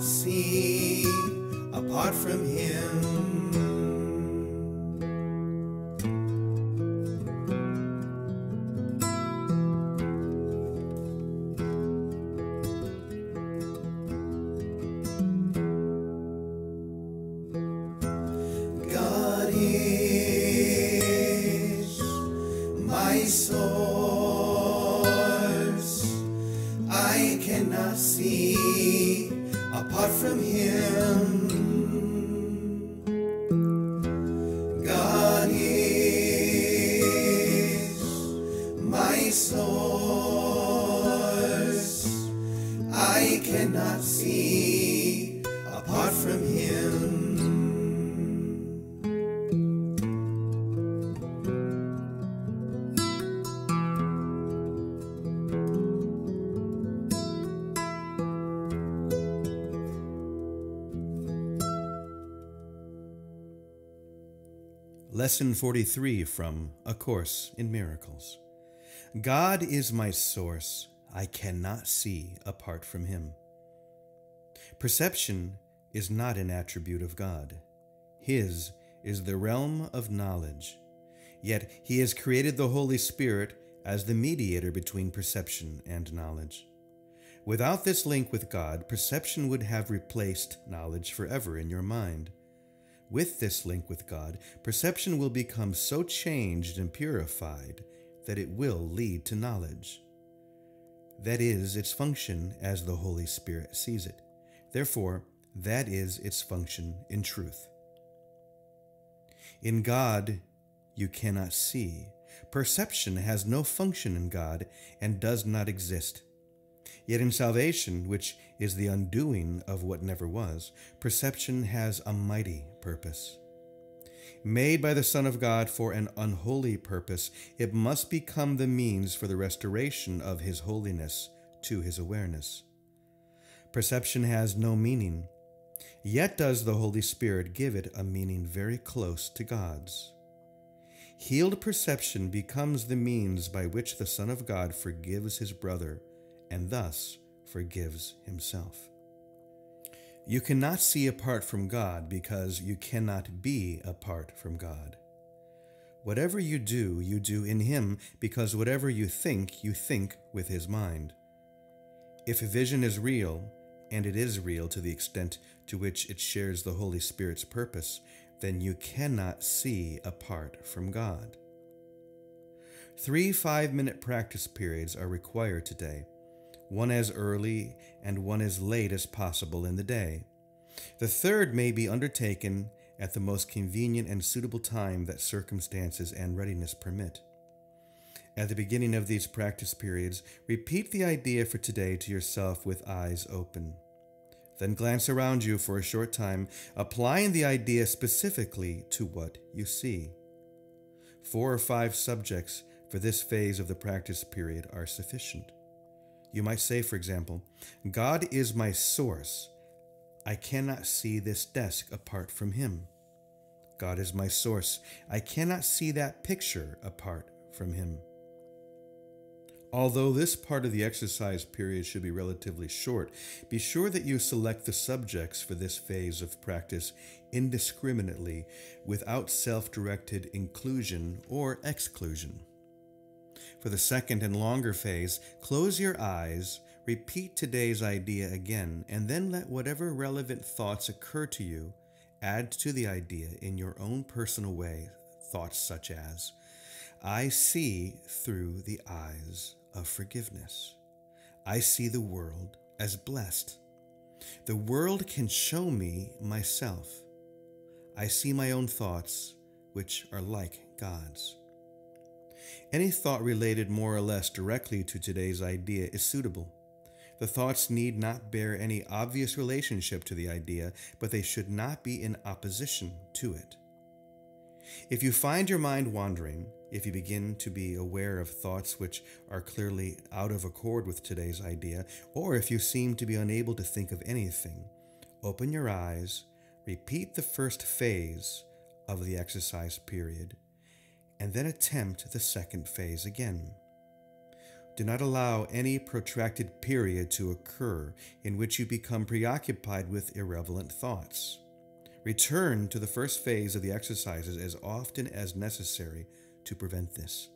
see apart from Him. God is my source. I cannot see apart from Him. God is my source. I cannot see apart from Him. Lesson 43 from A Course in Miracles. God is my source. I cannot see apart from Him. Perception is not an attribute of God. His is the realm of knowledge. Yet He has created the Holy Spirit as the mediator between perception and knowledge. Without this link with God, perception would have replaced knowledge forever in your mind. With this link with God, perception will become so changed and purified that it will lead to knowledge. That is its function as the Holy Spirit sees it. Therefore, that is its function in truth. In God, you cannot see. Perception has no function in God and does not exist. Yet in salvation, which is the undoing of what never was, perception has a mighty purpose. Made by the Son of God for an unholy purpose, it must become the means for the restoration of His holiness to His awareness. Perception has no meaning, yet does the Holy Spirit give it a meaning very close to God's. Healed perception becomes the means by which the Son of God forgives His brother and thus forgives Himself. You cannot see apart from God because you cannot be apart from God. Whatever you do in Him, because whatever you think with His mind. If vision is real, and it is real to the extent to which it shares the Holy Spirit's purpose, then you cannot see apart from God. 3 5-minute practice periods are required today, one as early and one as late as possible in the day. The third may be undertaken at the most convenient and suitable time that circumstances and readiness permit. At the beginning of these practice periods, repeat the idea for today to yourself with eyes open. Then glance around you for a short time, applying the idea specifically to what you see. 4 or 5 subjects for this phase of the practice period are sufficient. You might say, for example, God is my source. I cannot see this desk apart from Him. God is my source. I cannot see that picture apart from Him. Although this part of the exercise period should be relatively short, be sure that you select the subjects for this phase of practice indiscriminately without self-directed inclusion or exclusion. For the second and longer phase, close your eyes, repeat today's idea again, and then let whatever relevant thoughts occur to you add to the idea in your own personal way. Thoughts such as, I see through the eyes of forgiveness. I see the world as blessed. The world can show me myself. I see my own thoughts, which are like God's. Any thought related more or less directly to today's idea is suitable. The thoughts need not bear any obvious relationship to the idea, but they should not be in opposition to it. If you find your mind wandering, if you begin to be aware of thoughts which are clearly out of accord with today's idea, or if you seem to be unable to think of anything, open your eyes, repeat the first phase of the exercise period, and then attempt the second phase again. Do not allow any protracted period to occur in which you become preoccupied with irrelevant thoughts. Return to the first phase of the exercises as often as necessary to prevent this.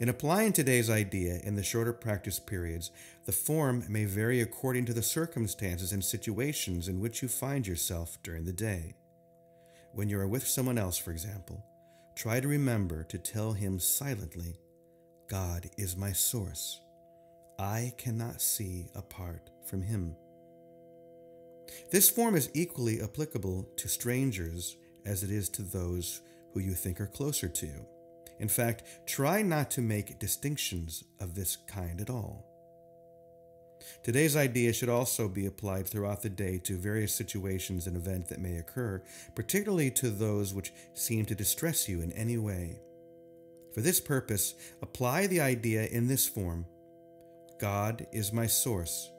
In applying today's idea in the shorter practice periods, the form may vary according to the circumstances and situations in which you find yourself during the day. When you are with someone else, for example, try to remember to tell him silently, "God is my source. I cannot see apart from him." This form is equally applicable to strangers as it is to those who you think are closer to you. In fact, try not to make distinctions of this kind at all. Today's idea should also be applied throughout the day to various situations and events that may occur, particularly to those which seem to distress you in any way. For this purpose, apply the idea in this form: God is my source.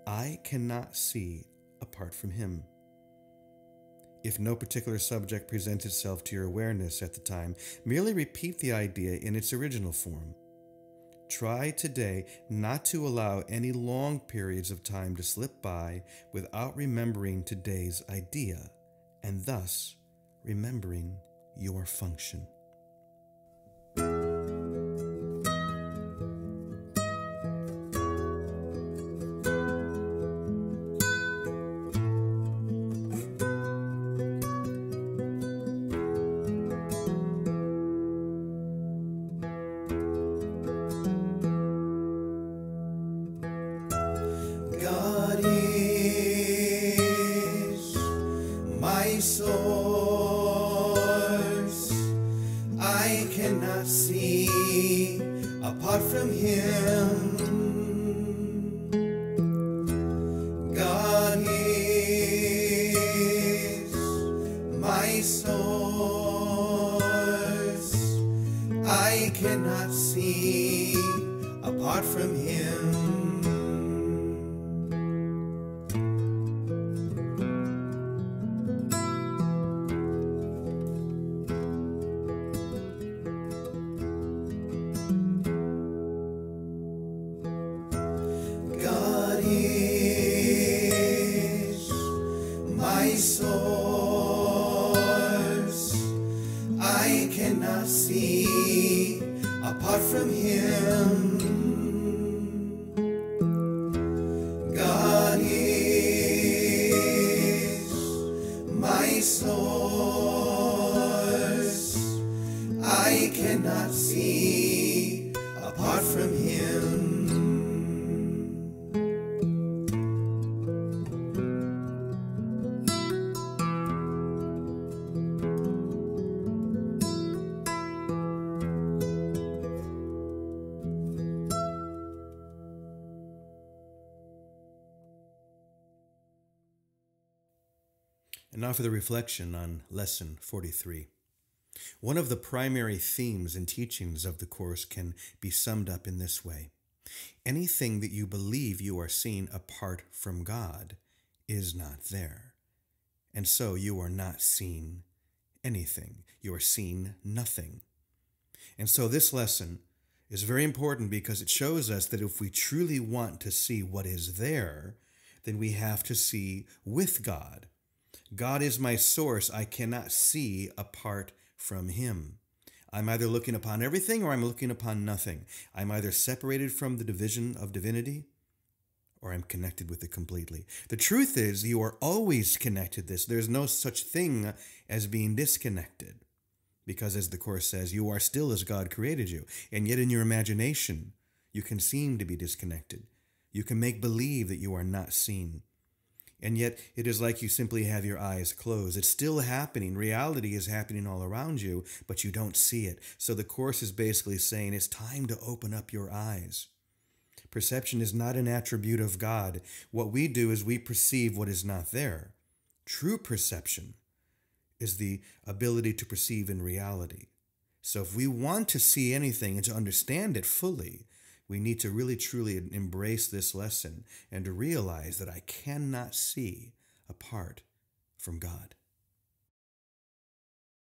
I cannot see apart from him. If no particular subject presents itself to your awareness at the time, merely repeat the idea in its original form. Try today not to allow any long periods of time to slip by without remembering today's idea, and thus remembering your function. God is my source. I cannot see apart from him. God is my source. I cannot see apart from him. God is my source. I cannot see apart from him. God is my source. I cannot see apart from him. And now for the reflection on Lesson 43. One of the primary themes and teachings of the Course can be summed up in this way: anything that you believe you are seeing apart from God is not there. And so you are not seeing anything. You are seeing nothing. And so this lesson is very important because it shows us that if we truly want to see what is there, then we have to see with God. God is my source. I cannot see apart from him. I'm either looking upon everything or I'm looking upon nothing. I'm either separated from the division of divinity or I'm connected with it completely. The truth is, you are always connected to this. There's no such thing as being disconnected. Because as the Course says, you are still as God created you. And yet in your imagination, you can seem to be disconnected. You can make believe that you are not seen. And yet it is like you simply have your eyes closed. It's still happening. Reality is happening all around you, but you don't see it. So the Course is basically saying it's time to open up your eyes. Perception is not an attribute of God. What we do is we perceive what is not there. True perception is the ability to perceive in reality. So if we want to see anything and to understand it fully, we need to really truly embrace this lesson and to realize that I cannot see apart from God.